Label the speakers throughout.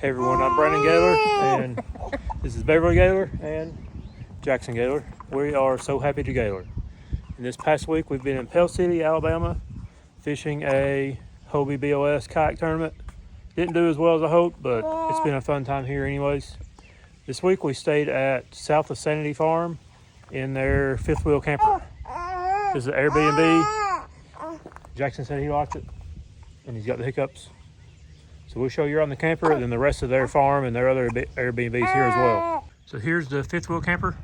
Speaker 1: Hey everyone, I'm Brandon Gaylor, and this is Beverly Gaylor and Jackson Gaylor. We are so happy to Gaylor. And this past week we've been in Pell City, Alabama, fishing a Hobie BOS kayak tournament. Didn't do as well as I hoped, but it's been a fun time here anyways. This week we stayed at south of Sanity Farm in their fifth wheel camper. This is an Airbnb. Jackson said he liked it, and he's got the hiccups. So we'll show you around the camper and then the rest of their farm and their other Airbnbs here as well. So here's the fifth wheel camper.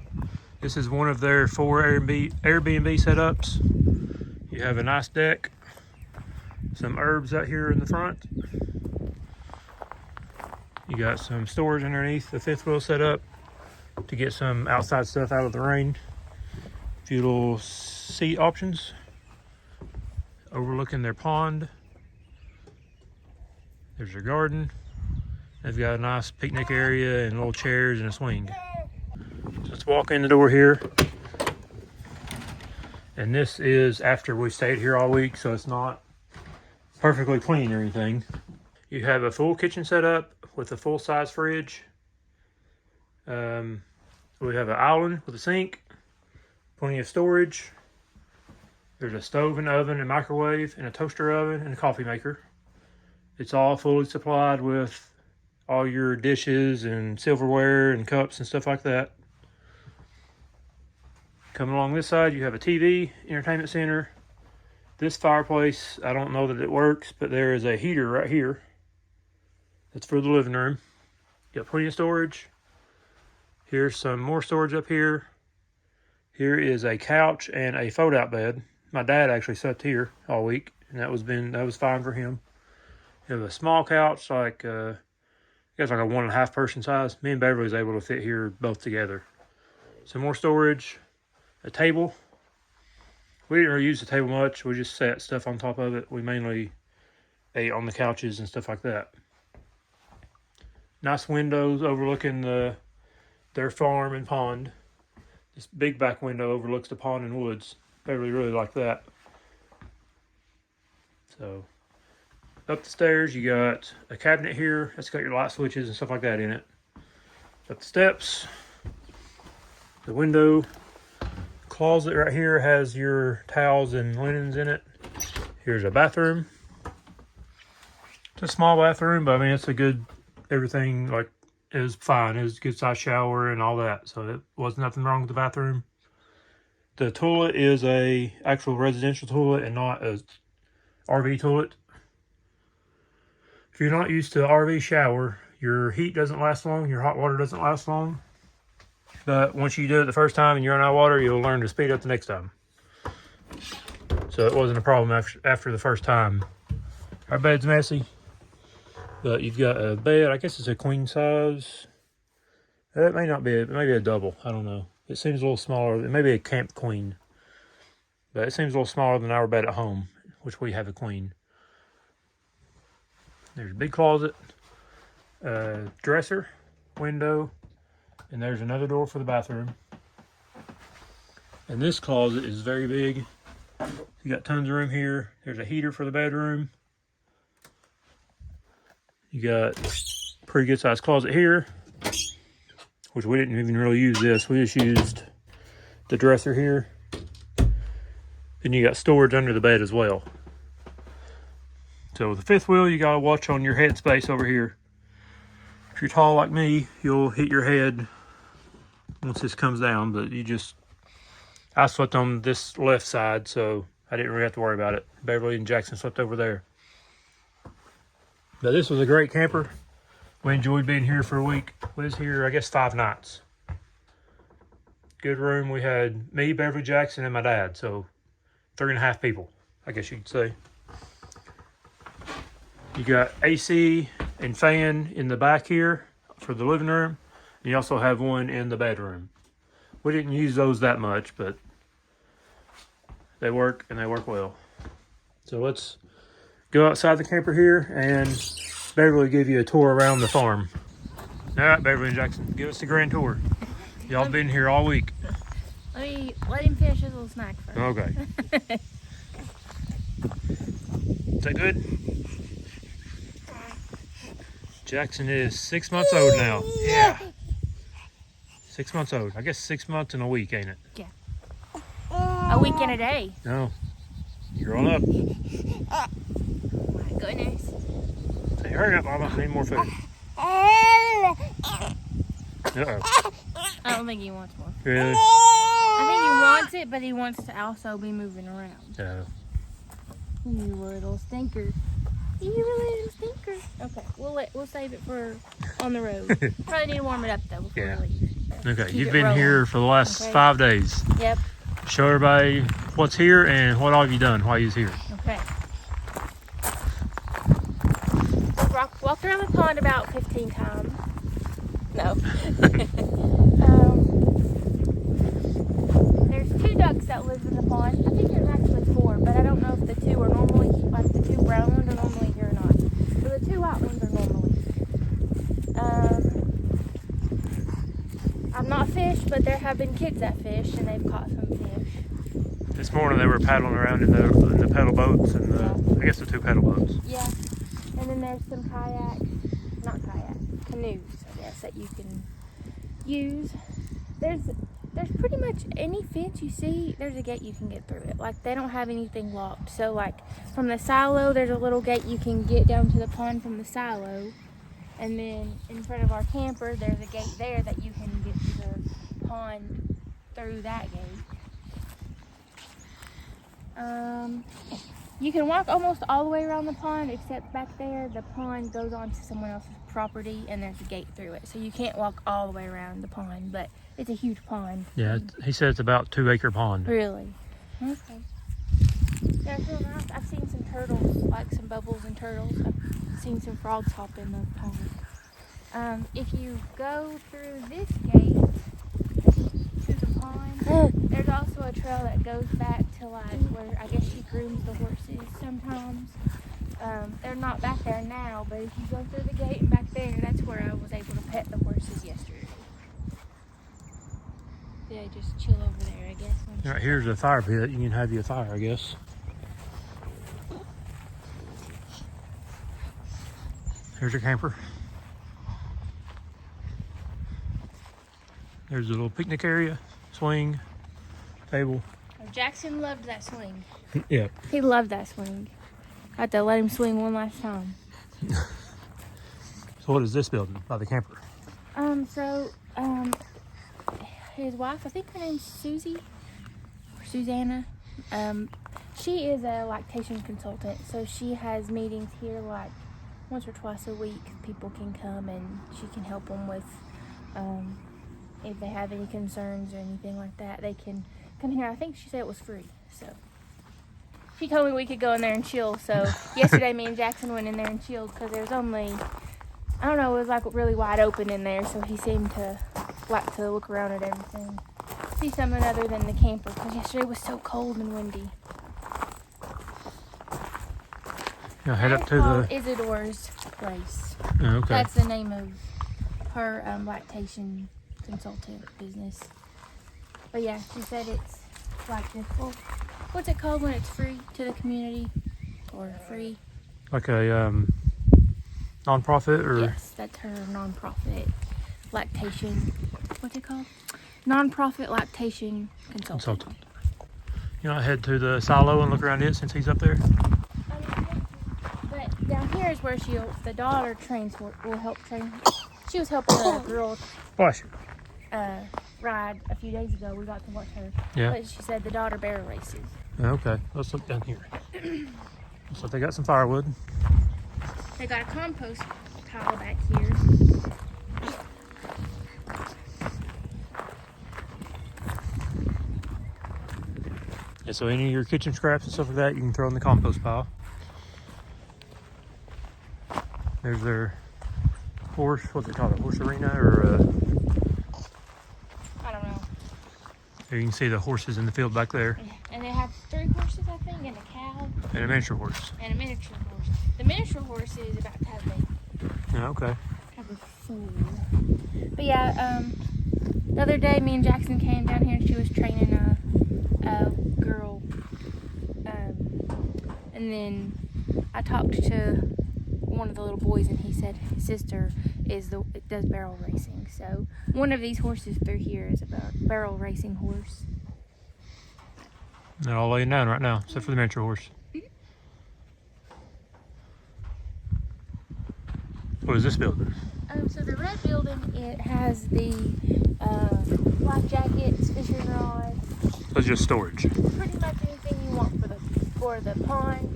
Speaker 1: This is one of their 4 Airbnb setups. You have a nice deck, some herbs out here in the front. You got some storage underneath the fifth wheel setup to get some outside stuff out of the rain. A few little seat options overlooking their pond. There's your garden. They've got a nice picnic area and little chairs and a swing. So let's walk in the door here. And this is after we stayed here all week, so it's not perfectly clean or anything. You have a full kitchen set up with a full-size fridge. We have an island with a sink, plenty of storage. There's a stove and oven and microwave and a toaster oven and a coffee maker. It's all fully supplied with all your dishes and silverware and cups and stuff like that. Coming along this side, you have a TV, entertainment center. This fireplace, I don't know that it works, but there is a heater right here. That's for the living room. You got plenty of storage. Here's some more storage up here. Here is a couch and a fold-out bed. My dad actually slept here all week, and that was fine for him. You have a small couch, like I guess like a 1.5 person size. Me and Beverly was able to fit here both together. Some more storage, a table. We didn't really use the table much. We just set stuff on top of it. We mainly ate on the couches and stuff like that. Nice windows overlooking their farm and pond. This big back window overlooks the pond and woods. Beverly really liked that. So up the stairs, you got a cabinet here. That's got your light switches and stuff like that in it. Up the steps, the window, closet right here has your towels and linens in it. Here's a bathroom. It's a small bathroom, but I mean, it's a good, everything like is fine. It was a good size shower and all that. So it was nothing wrong with the bathroom. The toilet is a actual residential toilet and not a RV toilet. If you're not used to an RV shower, your heat doesn't last long, your hot water doesn't last long. But once you do it the first time and you're out of water, you'll learn to speed up the next time. So it wasn't a problem after the first time. Our bed's messy, but you've got a bed. I guess it's a queen size. It may not be, it may be a double. I don't know. It seems a little smaller. It may be a camp queen, but it seems a little smaller than our bed at home, which we have a queen. There's a big closet, dresser, window, and there's another door for the bathroom. And this closet is very big. You got tons of room here. There's a heater for the bedroom. You got a pretty good sized closet here, which we didn't even really use this. We just used the dresser here. Then you got storage under the bed as well. So with the fifth wheel, you gotta watch on your head space over here. If you're tall like me, you'll hit your head once this comes down, but I slept on this left side, so I didn't really have to worry about it. Beverly and Jackson slept over there. But this was a great camper. We enjoyed being here for a week. We was here, I guess, 5 nights. Good room. We had me, Beverly, Jackson, and my dad, so 3.5 people, I guess you could say. You got AC and fan in the back here for the living room. And you also have one in the bedroom. We didn't use those that much, but they work and they work well. So let's go outside the camper here and Beverly will give you a tour around the farm. All right, Beverly and Jackson, give us the grand tour. Y'all been here all week.
Speaker 2: Let him finish his little snack first.
Speaker 1: Okay. Is that good? Jackson is 6 months old now. Yeah. 6 months old. I guess 6 months and a week, ain't it?
Speaker 2: Yeah. A week and a day.
Speaker 1: No. You're growing up.
Speaker 2: Oh my goodness.
Speaker 1: Say, hurry up, Mama. I need more food.
Speaker 2: I
Speaker 1: Uh-oh.
Speaker 2: don't think he wants more.
Speaker 1: Really?
Speaker 2: I think he wants it, but he wants to also be moving around.
Speaker 1: No.
Speaker 2: You little stinker. You little stinker. Okay, we'll save it for on the road. Probably need to warm it up though before
Speaker 1: Yeah.
Speaker 2: we leave. So
Speaker 1: Okay,
Speaker 2: keep
Speaker 1: you've
Speaker 2: it
Speaker 1: been
Speaker 2: rolling.
Speaker 1: here for the last
Speaker 2: Okay.
Speaker 1: 5 days.
Speaker 2: Yep.
Speaker 1: Show everybody what's here and what all have you done while you was here.
Speaker 2: Okay. We've walked around the pond about 15 times. No. There's 2 ducks that live in the pond. I think there's actually 4, but I don't know if the 2 are normally, like the 2 brown ones are normally here or not. So the 2 white ones are normally. I've not fished, but there have been kids that fish, and they've caught some fish.
Speaker 1: This morning they were paddling around in the pedal boats and I guess the 2 pedal boats.
Speaker 2: Yeah. And then there's some canoes, I guess, that you can use. There's pretty much any fence you see, there's a gate you can get through it. Like, they don't have anything locked. So, like, from the silo, there's a little gate you can get down to the pond from the silo. And then in front of our camper, there's a gate there that you can get to the pond through that gate. You can walk almost all the way around the pond, except back there, the pond goes on to someone else's property, and there's a gate through it. So you can't walk all the way around the pond, but it's a huge pond.
Speaker 1: Yeah, he said it's about 2-acre pond.
Speaker 2: Really? Okay. Yeah, it's real nice. I've seen some turtles, like some bubbles and turtles. I've seen some frogs hop in the pond. If you go through this gate to the pond, there's also a trail that goes back to like where I guess she grooms the horses sometimes. They're not back there now, but if you go through the gate and back there, that's where I was able to pet the horses yesterday. They just chill over there, I guess.
Speaker 1: Right here's a fire pit. You can have you a fire, I guess. Here's your camper. There's a little picnic area, swing, table.
Speaker 2: Jackson loved that swing.
Speaker 1: Yeah.
Speaker 2: He loved that swing. I had to let him swing one last time.
Speaker 1: So what is this building by the camper?
Speaker 2: His wife, I think her name's Susie or Susanna. She is a lactation consultant, so she has meetings here like once or twice a week. People can come and she can help them with if they have any concerns or anything like that. They can come here. I think she said it was free, so she told me we could go in there and chill. So yesterday, me and Jackson went in there and chilled because there was only, I don't know, it was like really wide open in there. So he seemed to like to look around at everything, see something other than the camper because yesterday was so cold and windy.
Speaker 1: Now head up to
Speaker 2: called
Speaker 1: the.
Speaker 2: Isidore's place.
Speaker 1: Oh, okay.
Speaker 2: That's the name of her lactation consultant business. But yeah, she said it's like this. Well, what's it called when it's free to the community or free?
Speaker 1: Like a non-profit or.
Speaker 2: Yes, that's her non-profit lactation. What's it called? Non-profit lactation consultant.
Speaker 1: You know, head to the silo and look around it since he's up there.
Speaker 2: But down here is where the daughter trains. Will help train. She was helping a girl
Speaker 1: Wash it.
Speaker 2: ride a few days ago. We got to watch her.
Speaker 1: Yeah.
Speaker 2: But she said the daughter bear races.
Speaker 1: Okay, let's look down here. Looks like they got some firewood.
Speaker 2: They got a compost pile back here.
Speaker 1: Yeah, so any of your kitchen scraps and stuff like that, you can throw in the compost pile. There's their horse, what's it called, a horse arena or
Speaker 2: I don't know.
Speaker 1: there you can see the horses in the field back there.
Speaker 2: And they have 3 horses, I think, and a cow.
Speaker 1: And a miniature horse.
Speaker 2: And a miniature horse. The miniature horse is about to have a baby.
Speaker 1: Yeah, okay.
Speaker 2: Have a foal. But yeah, the other day me and Jackson came down here and she was training a girl. And then I talked to one of the little boys, and he said his sister does barrel racing. So one of these horses through here is a barrel racing horse.
Speaker 1: They're all laying down right now, except for the miniature horse. What is this building?
Speaker 2: So the red building, it has the life jackets, fishing rods.
Speaker 1: So it's just storage.
Speaker 2: Pretty much anything you want for the pond.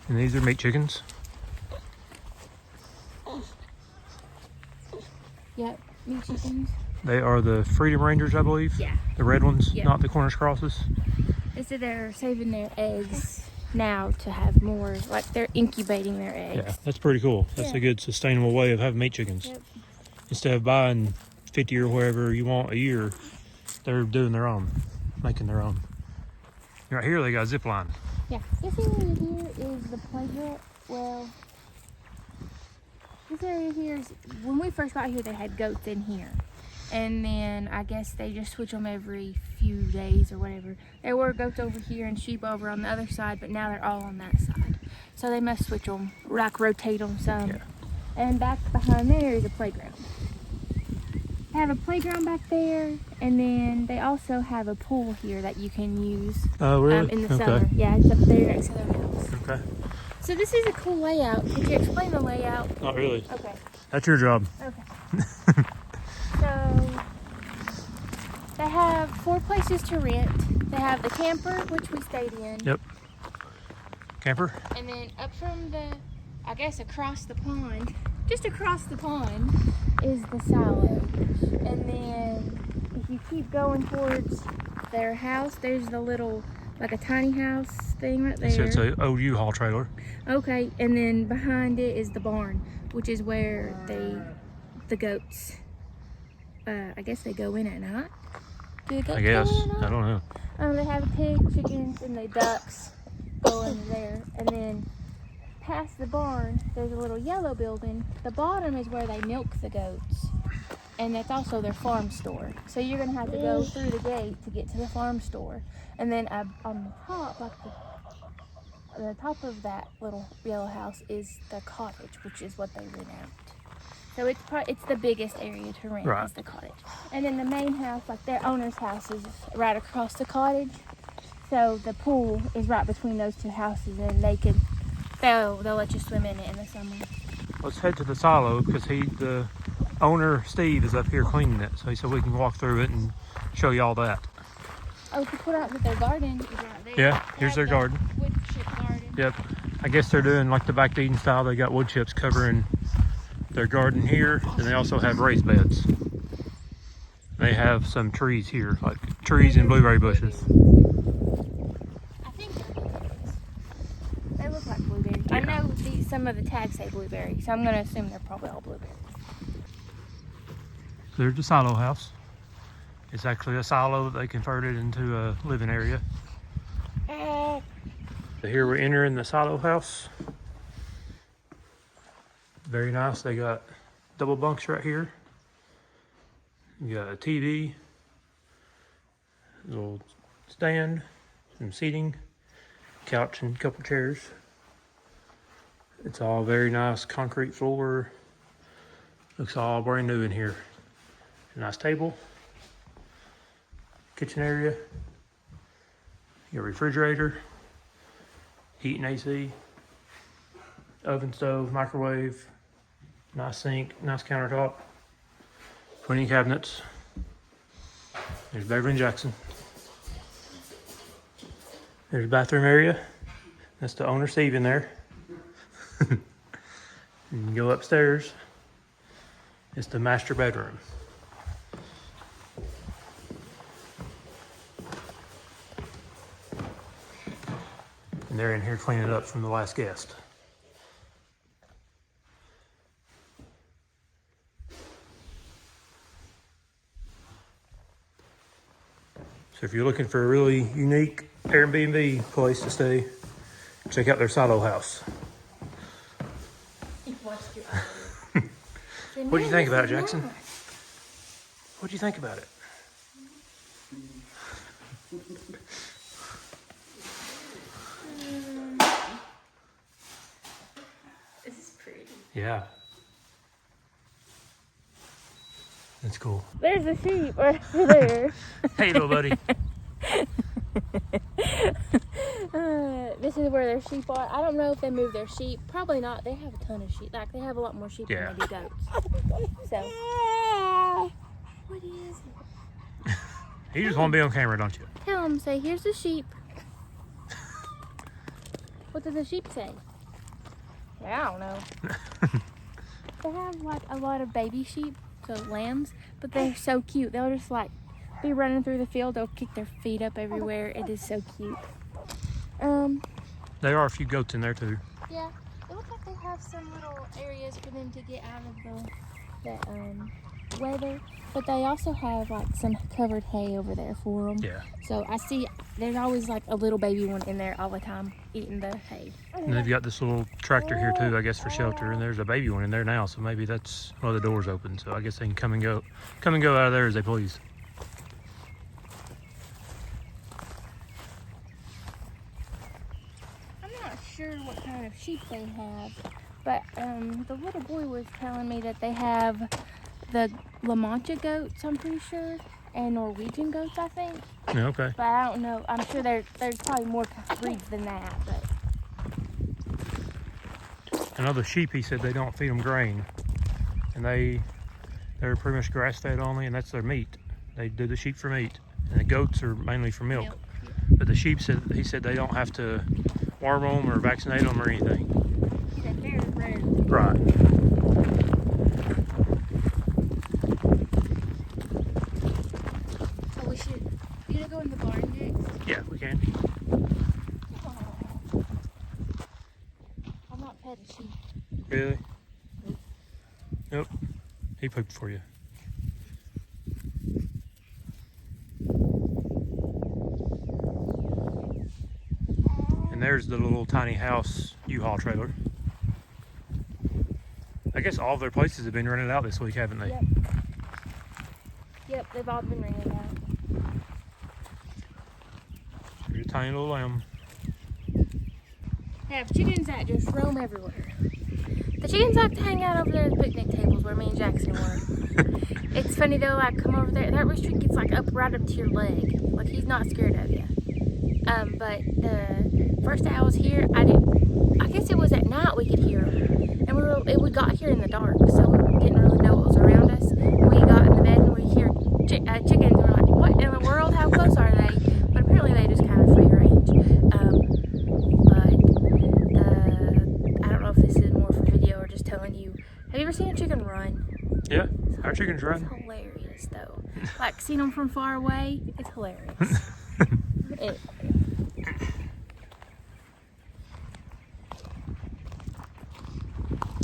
Speaker 1: And these are meat chickens.
Speaker 2: Yep, meat chickens.
Speaker 1: They are the Freedom Rangers, I believe.
Speaker 2: Yeah.
Speaker 1: The red ones,
Speaker 2: Yep.
Speaker 1: not the Cornish crosses.
Speaker 2: They said they're saving their eggs now to have more, like they're incubating their eggs.
Speaker 1: Yeah, that's pretty cool. That's
Speaker 2: Yeah.
Speaker 1: a good sustainable way of having meat chickens.
Speaker 2: Yep.
Speaker 1: Instead of buying 50 or whatever you want a year, they're doing their own, making their own. Right here they got a zip line.
Speaker 2: Yeah. This area here is the playground. Well, this area here is, when we first got here, they had goats in here. And then I guess they just switch them every few days or whatever. There were goats over here and sheep over on the other side, but now they're all on that side. So they must switch them, like rotate them some.
Speaker 1: Yeah.
Speaker 2: And back behind there is a playground. They have a playground back there, and then they also have a pool here that you can use
Speaker 1: Oh, really?
Speaker 2: in the summer. Yeah, it's up there next to their house.
Speaker 1: Okay.
Speaker 2: So this is a cool layout. Could you explain the layout?
Speaker 1: Not really.
Speaker 2: Okay.
Speaker 1: That's your job.
Speaker 2: Okay. So they have 4 places to rent. They have the camper, which we stayed in.
Speaker 1: Yep. Camper?
Speaker 2: And then up from the, I guess across the pond, just across the pond, is the silo. And then if you keep going towards their house, there's the little, like a tiny house thing right there.
Speaker 1: So it's an old U-Haul trailer.
Speaker 2: Okay, and then behind it is the barn, which is where the goats, I guess they go in at night. Do the goats
Speaker 1: I guess.
Speaker 2: go in at night?
Speaker 1: I don't know.
Speaker 2: They have pigs, chickens, and the ducks go in there. And then past the barn, there's a little yellow building. The bottom is where they milk the goats. And that's also their farm store. So you're going to have to go through the gate to get to the farm store. And then on the top, like the top of that little yellow house is the cottage, which is what they rent out. So it's the biggest area to rent,
Speaker 1: Right.
Speaker 2: is the cottage. And then the main house, like their owner's house, is right across the cottage. So the pool is right between those two houses, and they'll let you swim in it in the summer.
Speaker 1: Let's head to the silo because the owner, Steve, is up here cleaning it. So he said we can walk through it and show you all that.
Speaker 2: Oh, to put out with their garden is right there.
Speaker 1: Yeah, here's their garden.
Speaker 2: Wood chip garden.
Speaker 1: Yep. I guess they're doing like the back to Eden style. They got wood chips covering their garden here, and they also have raised beds. They have some trees here, like trees and blueberry bushes.
Speaker 2: I think they're blueberries. They look like blueberries. I
Speaker 1: Yeah.
Speaker 2: know some of the tags say blueberry, so I'm going to assume they're probably all blueberries.
Speaker 1: There's the silo house. It's actually a silo that they converted into a living area. So here we're entering the silo house. Very nice. They got double bunks right here. You got a TV, a little stand, some seating, couch, and a couple chairs. It's all very nice concrete floor. Looks all brand new in here. A nice table, kitchen area, your refrigerator, heat and AC, oven, stove, microwave, nice sink, nice countertop, cleaning cabinets. There's Beverly and Jackson. There's the bathroom area. That's the owner, Steve, in there. And you go upstairs. It's the master bedroom. And they're in here cleaning it up from the last guest. So if you're looking for a really unique Airbnb place to stay, check out their silo house. What do you think about it, Jackson? What do you think about it? Yeah. That's cool.
Speaker 2: There's a sheep right there.
Speaker 1: Hey, little buddy.
Speaker 2: This is where their sheep are. I don't know if they move their sheep. Probably not. They have a ton of sheep. Like, they have a lot more sheep
Speaker 1: Yeah.
Speaker 2: than they do goats. So, what is it?
Speaker 1: You just want to be on camera, don't you?
Speaker 2: Tell them, say, here's the sheep. What does the sheep say? I don't know. They have, like, a lot of baby sheep, so lambs, but they're so cute. They'll just, like, be running through the field. They'll kick their feet up everywhere. It is so cute.
Speaker 1: There are a few goats in there too.
Speaker 2: Yeah, it looks like they have some little areas for them to get out of the weather, but they also have like some covered hay over there for them.
Speaker 1: Yeah.
Speaker 2: So I see there's always like a little baby one in there all the time eating the hay.
Speaker 1: And they've got this little tractor here too, I guess, for shelter. And there's a baby one in there now, so maybe that's one of the doors open. So I guess they can come and go out of there as they please.
Speaker 2: Sure what kind of sheep they have, but the little boy was telling me that they have the La Mancha goats, I'm pretty sure, and Norwegian goats, I think.
Speaker 1: Yeah, okay.
Speaker 2: But I don't know. I'm sure there's probably more breeds than that. But
Speaker 1: I know the sheep, he said they don't feed them grain, and they're pretty much grass fed only, and that's their meat. They do the sheep for meat, and the goats are mainly for milk. But the sheep he said they don't have to worm them or vaccinate them or anything.
Speaker 2: Yeah, they're rare.
Speaker 1: Right.
Speaker 2: So we gonna go in the barn next?
Speaker 1: Yeah, we can.
Speaker 2: Oh. I'm not fed a sheep.
Speaker 1: Really? Nope. He pooped for you. And there's the little tiny house U-Haul trailer. I guess all of their places have been rented out this week, haven't they?
Speaker 2: Yep. Yep, they've all been rented out.
Speaker 1: Here's a tiny little lamb.
Speaker 2: They have chickens that just roam everywhere. The chickens like to hang out over there at the picnic tables where me and Jackson were. It's funny, they'll like come over there. That rooster gets like right up to your leg. Like he's not scared of you. But the first day I was here, I guess it was at night we could hear them. And we got here in the dark, so we didn't really know what was around us. And we got in the bed and we hear chickens, and we're like, what in the world? How close are they? But apparently they just kind of free range. I don't know if this is more for video or just telling you. Have you ever seen a chicken run?
Speaker 1: Yeah, our chickens run.
Speaker 2: It's hilarious though. Like seeing them from far away, it's hilarious.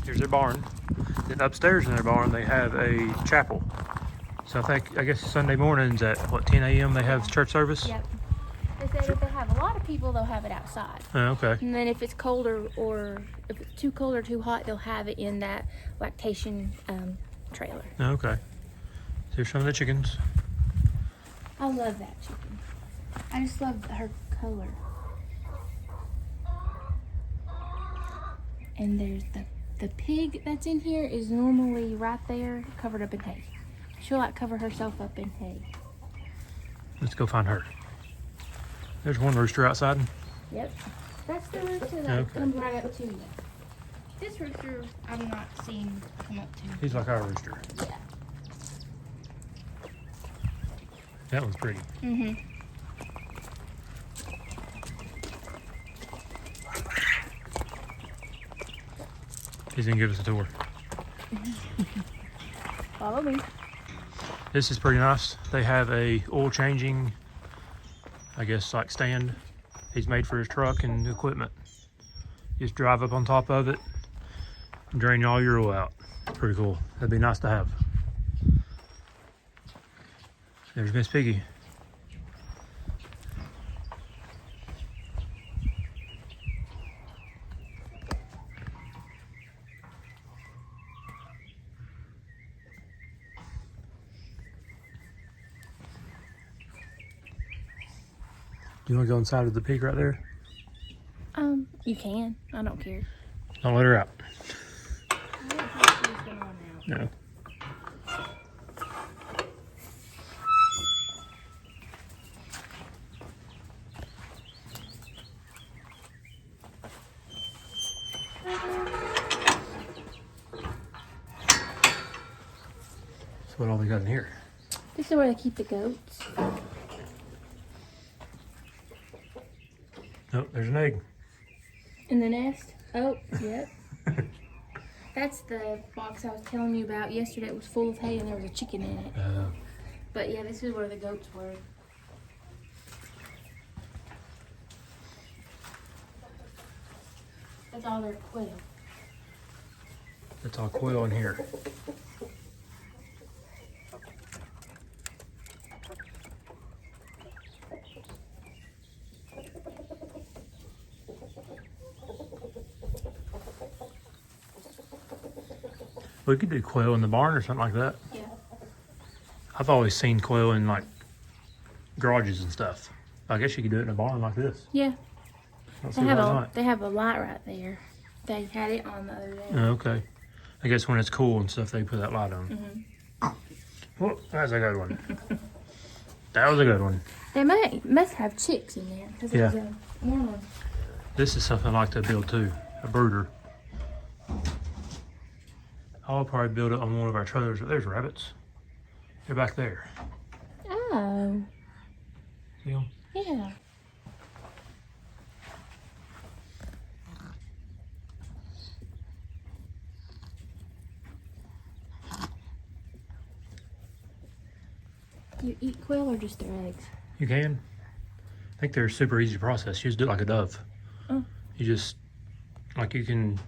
Speaker 1: Here's their barn. Then upstairs in their barn they have a chapel. So I guess Sunday mornings at what, 10 a.m. they have church service?
Speaker 2: Yep. They said if they have a lot of people, they'll have it outside.
Speaker 1: Oh, okay.
Speaker 2: And then if it's colder or if it's too cold or too hot, they'll have it in that lactation trailer.
Speaker 1: Oh, okay. Here's some of the chickens.
Speaker 2: I love that chicken. I just love her color. And there's the pig that's in here is normally right there covered up in hay. She'll like cover herself up in hay.
Speaker 1: Let's go find her. There's one rooster outside.
Speaker 2: Yep. That's the rooster that comes right up to you. This rooster I'm not seeing come up to.
Speaker 1: He's like our rooster.
Speaker 2: Yeah.
Speaker 1: That one's pretty.
Speaker 2: Mm-hmm.
Speaker 1: He's gonna give us a tour.
Speaker 2: Follow me.
Speaker 1: This is pretty nice. They have a oil changing, I guess, like stand he's made for his truck and equipment. Just drive up on top of it and drain all your oil out. Pretty cool. That'd be nice to have. There's Miss Piggy. Do you want to go inside of the pig right there?
Speaker 2: You can. I don't care.
Speaker 1: Don't let her out.
Speaker 2: nothing on now.
Speaker 1: No. So what all we got in here?
Speaker 2: This is where they keep the goats.
Speaker 1: Oh, there's an egg.
Speaker 2: In the nest? Oh, yep. That's the box I was telling you about yesterday. It was full of hay and there was a chicken in it. But yeah, this is where the goats were. That's all their quail.
Speaker 1: That's all quail in here. We could do quail in the barn or something like that.
Speaker 2: Yeah.
Speaker 1: I've always seen quail in like garages and stuff. I guess you could do it in a barn like this.
Speaker 2: Yeah.
Speaker 1: I don't see why not.
Speaker 2: They have a light right there. They had it on the other day.
Speaker 1: Oh, okay. I guess when it's cool and stuff, they put that light on. Well, that's a good one. That was a good one.
Speaker 2: They must have chicks in there. Cause
Speaker 1: Yeah.
Speaker 2: There's a warm one.
Speaker 1: This is something I like to build too, a brooder. I'll probably build it on one of our trailers. There's rabbits. They're back there.
Speaker 2: Oh.
Speaker 1: See them?
Speaker 2: Yeah. You eat quail or just their eggs?
Speaker 1: You can. I think they're super easy to process. You just do it like a dove.
Speaker 2: Oh.
Speaker 1: You just, like you can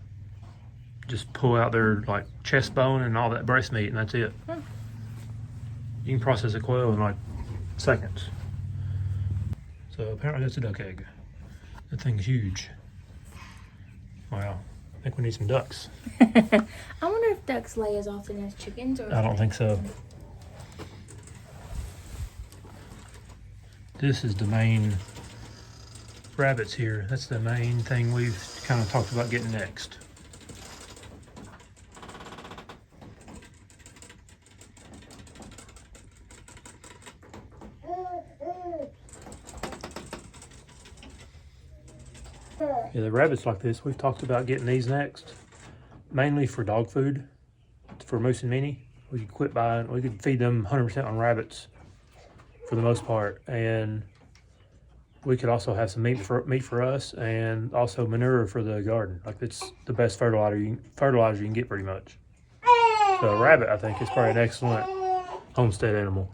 Speaker 1: just pull out their like chest bone and all that breast meat and that's it.
Speaker 2: Oh.
Speaker 1: You can process a quail in like seconds. So apparently that's a duck egg. That thing's huge. Wow. I think we need some ducks.
Speaker 2: I wonder if ducks lay as often as chickens or...
Speaker 1: I don't think so. This is the main rabbits here. That's the main thing we've kind of talked about getting next. Yeah, the rabbits like this, we've talked about getting these next. Mainly for dog food, for Moose and Minnie. We could quit buying, we could feed them 100% on rabbits for the most part. And we could also have some meat for us and also manure for the garden. Like it's the best fertilizer you can get pretty much. So a rabbit, I think, is probably an excellent homestead animal.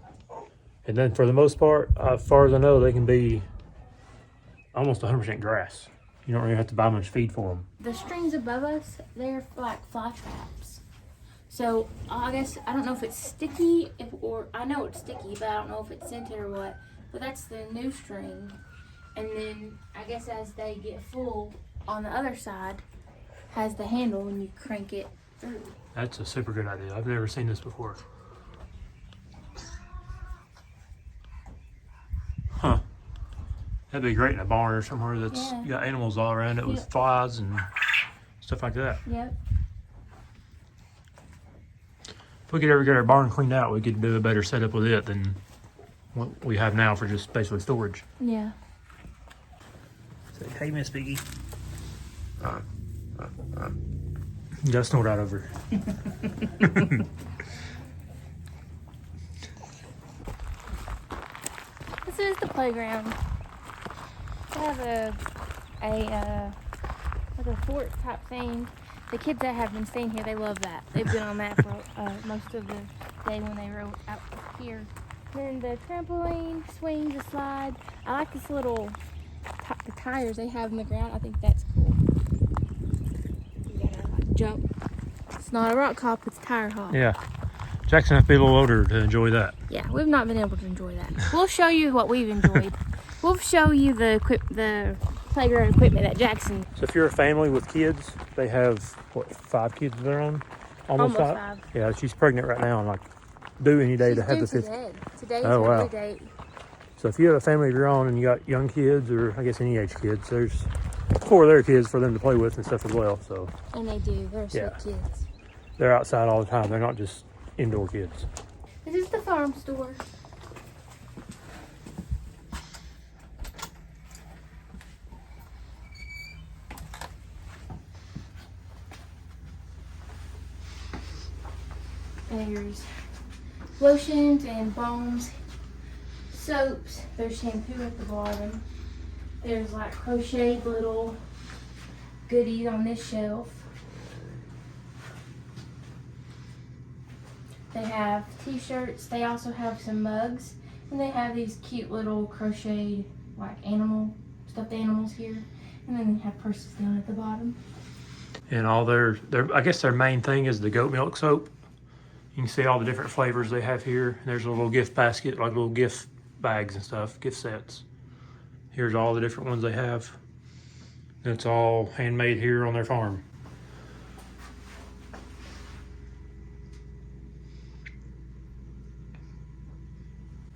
Speaker 1: And then for the most part, as far as I know, they can be almost 100% grass. You don't really have to buy much feed for them.
Speaker 2: The strings above us, they're like fly traps. So I guess, I don't know if it's sticky, or I know it's sticky, but I don't know if it's scented or what. But that's the new string. And then I guess as they get full, on the other side has the handle and you crank it through.
Speaker 1: That's a super good idea. I've never seen this before. Huh. That'd be great in a barn or somewhere that's got animals all around it with flies and stuff like that.
Speaker 2: Yep.
Speaker 1: If we could ever get our barn cleaned out, we could do a better setup with it than what we have now for just basically storage.
Speaker 2: Yeah.
Speaker 1: Say, hey, Miss Piggy. You gotta snort out over.
Speaker 2: This is the playground. They have like a fort type thing. The kids that have been staying here, they love that. They've been on that for most of the day when they were out here. Then the trampoline, swings, the slide. I like this little the tires they have in the ground. I think that's cool. You gotta like jump. It's not a rock hop, it's a tire hop.
Speaker 1: Yeah. Jackson has to be a little older to enjoy that.
Speaker 2: Yeah, we've not been able to enjoy that. We'll show you what we've enjoyed. We'll show you the playground equipment at Jackson.
Speaker 1: So if you're a family with kids, they have, what, 5 kids of their own? Almost 5? Yeah, she's pregnant right now and like due any day to have the 5th.
Speaker 2: Today's
Speaker 1: Oh, wow.
Speaker 2: her date.
Speaker 1: So if you have a family of your own and you got young kids or I guess any age kids, there's 4 of their kids for them to play with and stuff as well. So
Speaker 2: And they do. They're sweet
Speaker 1: Yeah.
Speaker 2: kids.
Speaker 1: they're outside all the time. They're not just indoor kids.
Speaker 2: This is the farm store. There's lotions and balms, soaps. There's shampoo at the bottom. There's like crocheted little goodies on this shelf. They have t-shirts. They also have some mugs. And they have these cute little crocheted like stuffed animals here. And then they have purses down at the bottom.
Speaker 1: And all I guess their main thing is the goat milk soap. You can see all the different flavors they have here. There's a little gift basket, like little gift bags and stuff, gift sets. Here's all the different ones they have. It's all handmade here on their farm.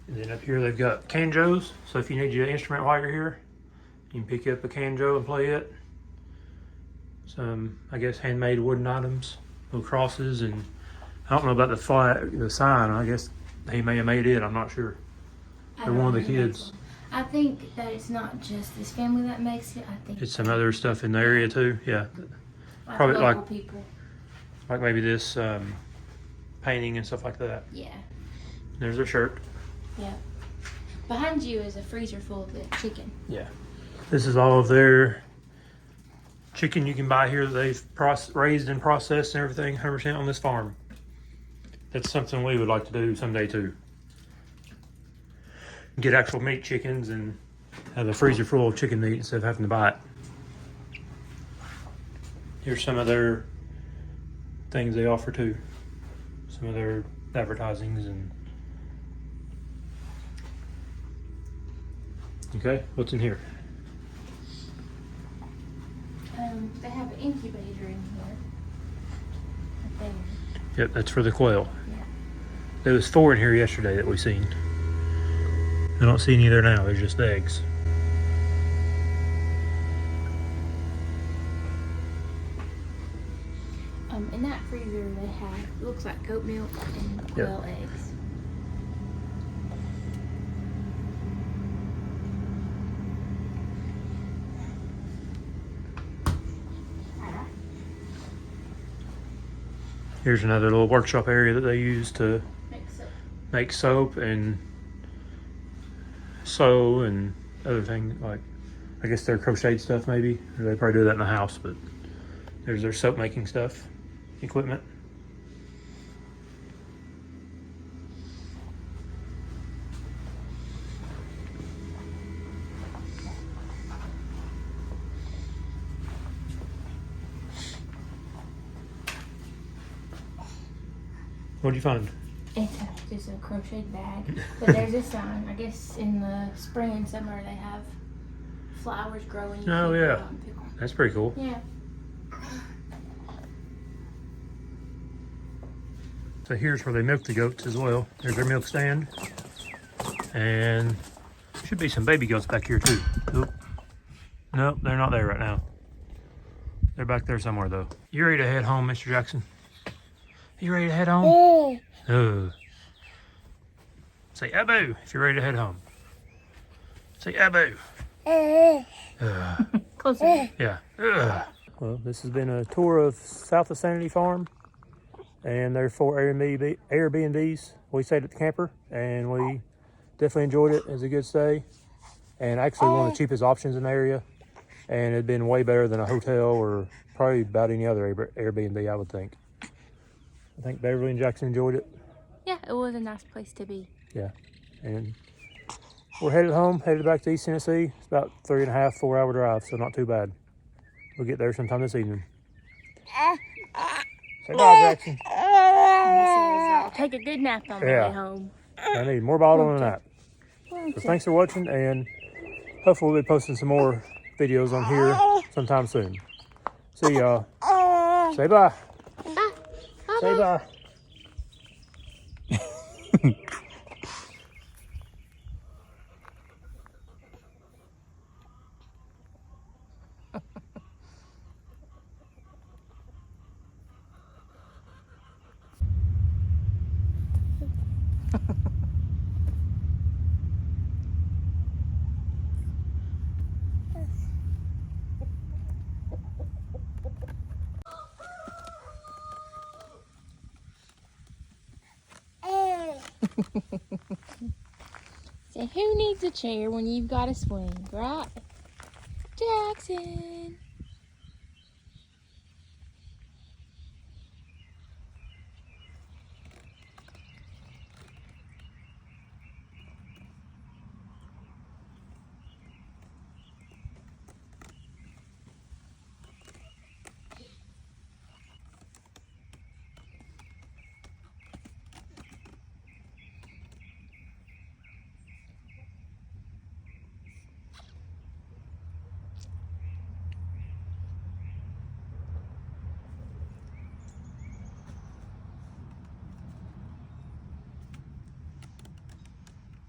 Speaker 1: And then up here they've got canjos. So if you need your instrument while you're here, you can pick up a canjo and play it. Some, I guess, handmade wooden items, little crosses, and I don't know about the sign. I guess he may have made it. I'm not sure. They're one of the kids.
Speaker 2: I think that it's not just this family that makes it. I think
Speaker 1: It's some other stuff in the area too. Yeah,
Speaker 2: like
Speaker 1: probably
Speaker 2: local people.
Speaker 1: like maybe this painting and stuff like that.
Speaker 2: Yeah.
Speaker 1: There's their shirt.
Speaker 2: Yeah. Behind you is a freezer full of the chicken.
Speaker 1: Yeah. This is all of their chicken you can buy here that they've raised and processed and everything 100% on this farm. That's something we would like to do someday too. Get actual meat chickens and have a freezer full of chicken meat instead of having to buy it. Here's some of their things they offer too. Some of their advertisings and... Okay, what's in here?
Speaker 2: They have an incubator in here. Right there.
Speaker 1: Yep, that's for the quail.
Speaker 2: Yeah.
Speaker 1: There was 4 in here yesterday that we seen. I don't see any there now. They're just eggs.
Speaker 2: In that freezer they have, it looks like goat milk and quail eggs.
Speaker 1: Here's another little workshop area that they use to make soap and sew and other things, like I guess their crocheted stuff maybe, or they probably do that in the house, but there's their soap making stuff, equipment. What'd you find?
Speaker 2: It's just a crocheted bag. But there's a sign. I guess in the spring and summer they have flowers growing. You
Speaker 1: Oh
Speaker 2: can go
Speaker 1: yeah,
Speaker 2: out and pick one.
Speaker 1: that's pretty cool.
Speaker 2: Yeah.
Speaker 1: So here's where they milk the goats as well. There's their milk stand. And should be some baby goats back here too. Oop. Nope, they're not there right now. They're back there somewhere though. You ready to head home, Mr. Jackson? You ready to head home? Say Abu if you're ready to head home. Say Abu.
Speaker 2: Closer.
Speaker 1: Yeah. Well, this has been a tour of south of Sanity Farm and their 4 Airbnbs. We stayed at the camper and we definitely enjoyed it. It was a good stay and actually one of the cheapest options in the area, and it'd been way better than a hotel or probably about any other Airbnb, I would think. I think Beverly and Jackson enjoyed it.
Speaker 2: Yeah, it was a nice place to be.
Speaker 1: Yeah, and we're headed home, headed back to East Tennessee. It's about 3.5, 4 hour drive, so not too bad. We'll get there sometime this evening. Say bye, Jackson.
Speaker 2: He says, I'll take a good nap on my way home.
Speaker 1: I need more bottle than that. So thanks for watching, and hopefully we'll be posting some more videos on here sometime soon. See y'all. Say bye. Say bye.
Speaker 2: So who needs a chair when you've got a swing, right? Jackson.